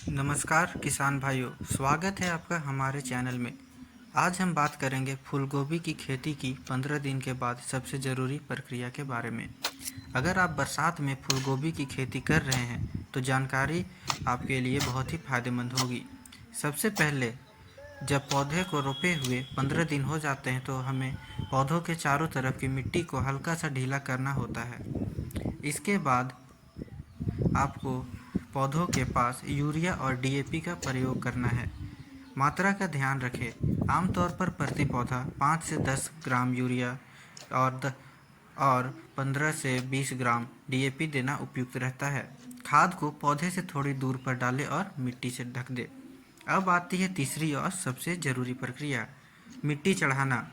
नमस्कार किसान भाइयों, स्वागत है आपका हमारे चैनल में। आज हम बात करेंगे फूलगोभी की खेती की 15 दिन के बाद सबसे ज़रूरी प्रक्रिया के बारे में। अगर आप बरसात में फूलगोभी की खेती कर रहे हैं तो जानकारी आपके लिए बहुत ही फ़ायदेमंद होगी। सबसे पहले जब पौधे को रोपे हुए 15 दिन हो जाते हैं तो हमें पौधों के चारों तरफ की मिट्टी को हल्का सा ढीला करना होता है। इसके बाद आपको पौधों के पास यूरिया और डीएपी का प्रयोग करना है। मात्रा का ध्यान रखें। आमतौर पर प्रति पौधा 5 से 10 ग्राम यूरिया और 15 से 20 ग्राम डीएपी देना उपयुक्त रहता है। खाद को पौधे से थोड़ी दूर पर डालें और मिट्टी से ढक दें। अब आती है तीसरी और सबसे ज़रूरी प्रक्रिया, मिट्टी चढ़ाना,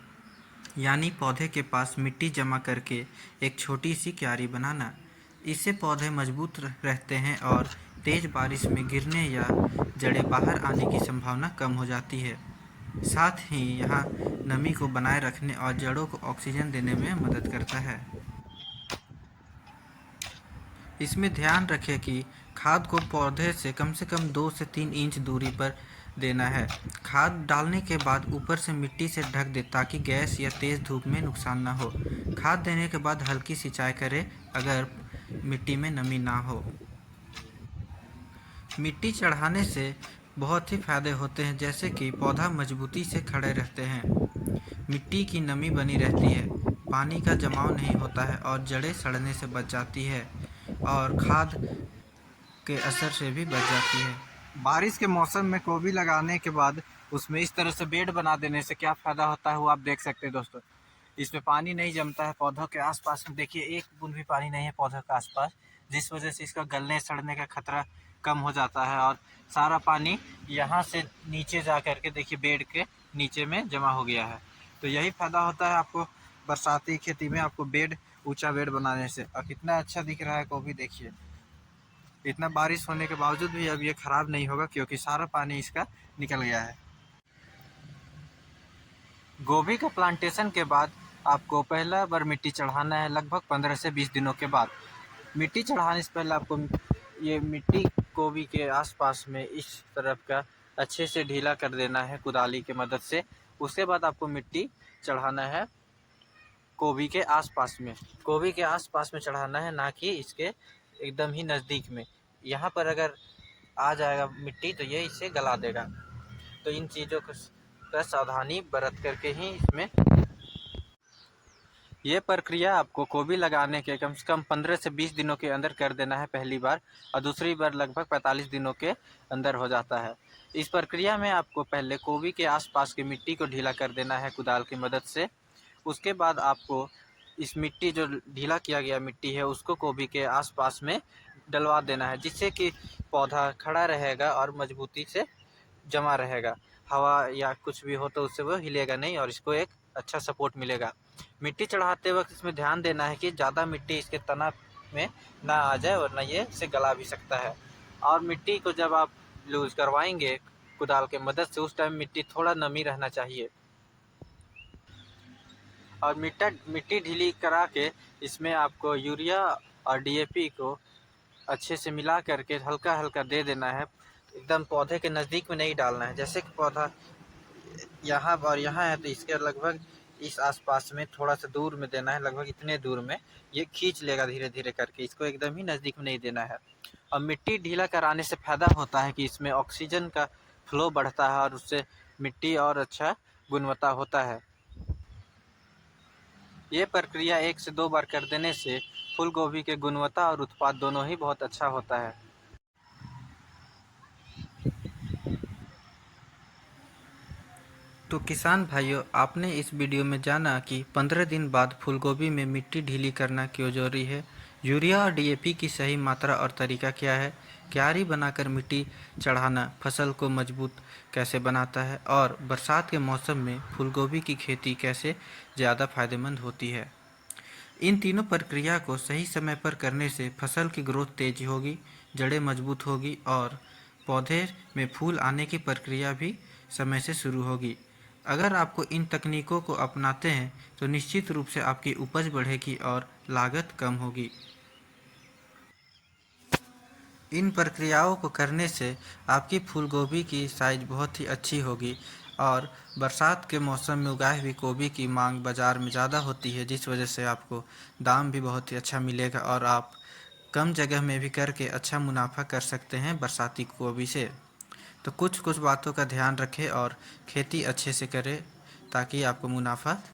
यानी पौधे के पास मिट्टी जमा करके एक छोटी सी क्यारी बनाना। इससे पौधे मजबूत रहते हैं और तेज़ बारिश में गिरने या जड़ें बाहर आने की संभावना कम हो जाती है। साथ ही यह नमी को बनाए रखने और जड़ों को ऑक्सीजन देने में मदद करता है। इसमें ध्यान रखें कि खाद को पौधे से कम 2 से 3 इंच दूरी पर देना है। खाद डालने के बाद ऊपर से मिट्टी से ढक दें ताकि गैस या तेज़ धूप में नुकसान न हो। खाद देने के बाद हल्की सिंचाई करें अगर मिट्टी में नमी ना हो। मिट्टी चढ़ाने से बहुत ही फायदे होते हैं, जैसे कि पौधा मजबूती से खड़े रहते हैं, मिट्टी की नमी बनी रहती है, पानी का जमाव नहीं होता है और जड़ें सड़ने से बच जाती है और खाद के असर से भी बच जाती है। बारिश के मौसम में गोभी लगाने के बाद उसमें इस तरह से बेड बना देने से क्या फ़ायदा होता है वो आप देख सकते हैं दोस्तों। इसमें पानी नहीं जमता है पौधों के आसपास में, देखिए एक बूंद भी पानी नहीं है पौधों के आसपास, जिस वजह से इसका गलने सड़ने का खतरा कम हो जाता है और सारा पानी यहाँ से नीचे जा कर के देखिए बेड के नीचे में जमा हो गया है। तो यही फ़ायदा होता है आपको बरसाती खेती में, आपको बेड, ऊंचा बेड बनाने से। और कितना अच्छा दिख रहा है गोभी, देखिए इतना बारिश होने के बावजूद भी अब ये ख़राब नहीं होगा क्योंकि सारा पानी इसका निकल गया है। गोभी का प्लांटेशन के बाद आपको पहला बार मिट्टी चढ़ाना है लगभग 15 से 20 दिनों के बाद। मिट्टी चढ़ाने से पहले आपको ये मिट्टी गोभी के आसपास में इस तरफ का अच्छे से ढीला कर देना है कुदाली की मदद से। उसके बाद आपको मिट्टी चढ़ाना है गोभी के आसपास में, गोभी के आसपास में चढ़ाना है, ना कि इसके एकदम ही नज़दीक में। यहाँ पर अगर आ जाएगा मिट्टी तो ये इसे गला देगा। तो इन चीज़ों का सावधानी बरत करके ही इसमें ये प्रक्रिया आपको गोभी लगाने के कम से कम 15 से 20 दिनों के अंदर कर देना है पहली बार, और दूसरी बार लगभग 45 दिनों के अंदर हो जाता है। इस प्रक्रिया में आपको पहले गोभी के आसपास की मिट्टी को ढीला कर देना है कुदाल की मदद से। उसके बाद आपको इस मिट्टी जो ढीला किया गया मिट्टी है उसको गोभी के आसपास में डलवा देना है, जिससे कि पौधा खड़ा रहेगा और मजबूती से जमा रहेगा। हवा या कुछ भी हो तो उससे वो हिलेगा नहीं और इसको एक अच्छा सपोर्ट मिलेगा। मिट्टी चढ़ाते वक्त इसमें ध्यान देना है कि ज़्यादा मिट्टी इसके तना में ना आ जाए, वरना ये इसे गला भी सकता है। और मिट्टी को जब आप लूज करवाएंगे कुदाल के मदद से, उस टाइम मिट्टी थोड़ा नमी रहना चाहिए। और मिट्टी ढीली करा के इसमें आपको यूरिया और डीएपी को अच्छे से मिला करके हल्का हल्का दे देना है। एकदम पौधे के नज़दीक में नहीं डालना है। जैसे कि पौधा यहाँ और यहाँ है तो इसके लगभग इस आसपास में थोड़ा सा दूर में देना है, लगभग इतने दूर में ये खींच लेगा धीरे धीरे करके, इसको एकदम ही नज़दीक में नहीं देना है। और मिट्टी ढीला कराने से फ़ायदा होता है कि इसमें ऑक्सीजन का फ्लो बढ़ता है और उससे मिट्टी और अच्छा गुणवत्ता होता है। ये प्रक्रिया 1 से 2 बार कर देने से फूल गोभी के गुणवत्ता और उत्पाद दोनों ही बहुत अच्छा होता है। तो किसान भाइयों, आपने इस वीडियो में जाना कि 15 दिन बाद फूलगोभी में मिट्टी ढीली करना क्यों जरूरी है, यूरिया और डीएपी की सही मात्रा और तरीका क्या है, क्यारी बनाकर मिट्टी चढ़ाना फसल को मजबूत कैसे बनाता है और बरसात के मौसम में फूलगोभी की खेती कैसे ज़्यादा फायदेमंद होती है। इन तीनों प्रक्रिया को सही समय पर करने से फसल की ग्रोथ तेज होगी, जड़ें मजबूत होगी और पौधे में फूल आने की प्रक्रिया भी समय से शुरू होगी। अगर आपको इन तकनीकों को अपनाते हैं तो निश्चित रूप से आपकी उपज बढ़ेगी और लागत कम होगी। इन प्रक्रियाओं को करने से आपकी फूल गोभी की साइज़ बहुत ही अच्छी होगी और बरसात के मौसम में उगाई हुई गोभी की मांग बाज़ार में ज़्यादा होती है, जिस वजह से आपको दाम भी बहुत ही अच्छा मिलेगा और आप कम जगह में भी करके अच्छा मुनाफा कर सकते हैं बरसाती गोभी से। तो कुछ कुछ बातों का ध्यान रखें और खेती अच्छे से करें ताकि आपको मुनाफा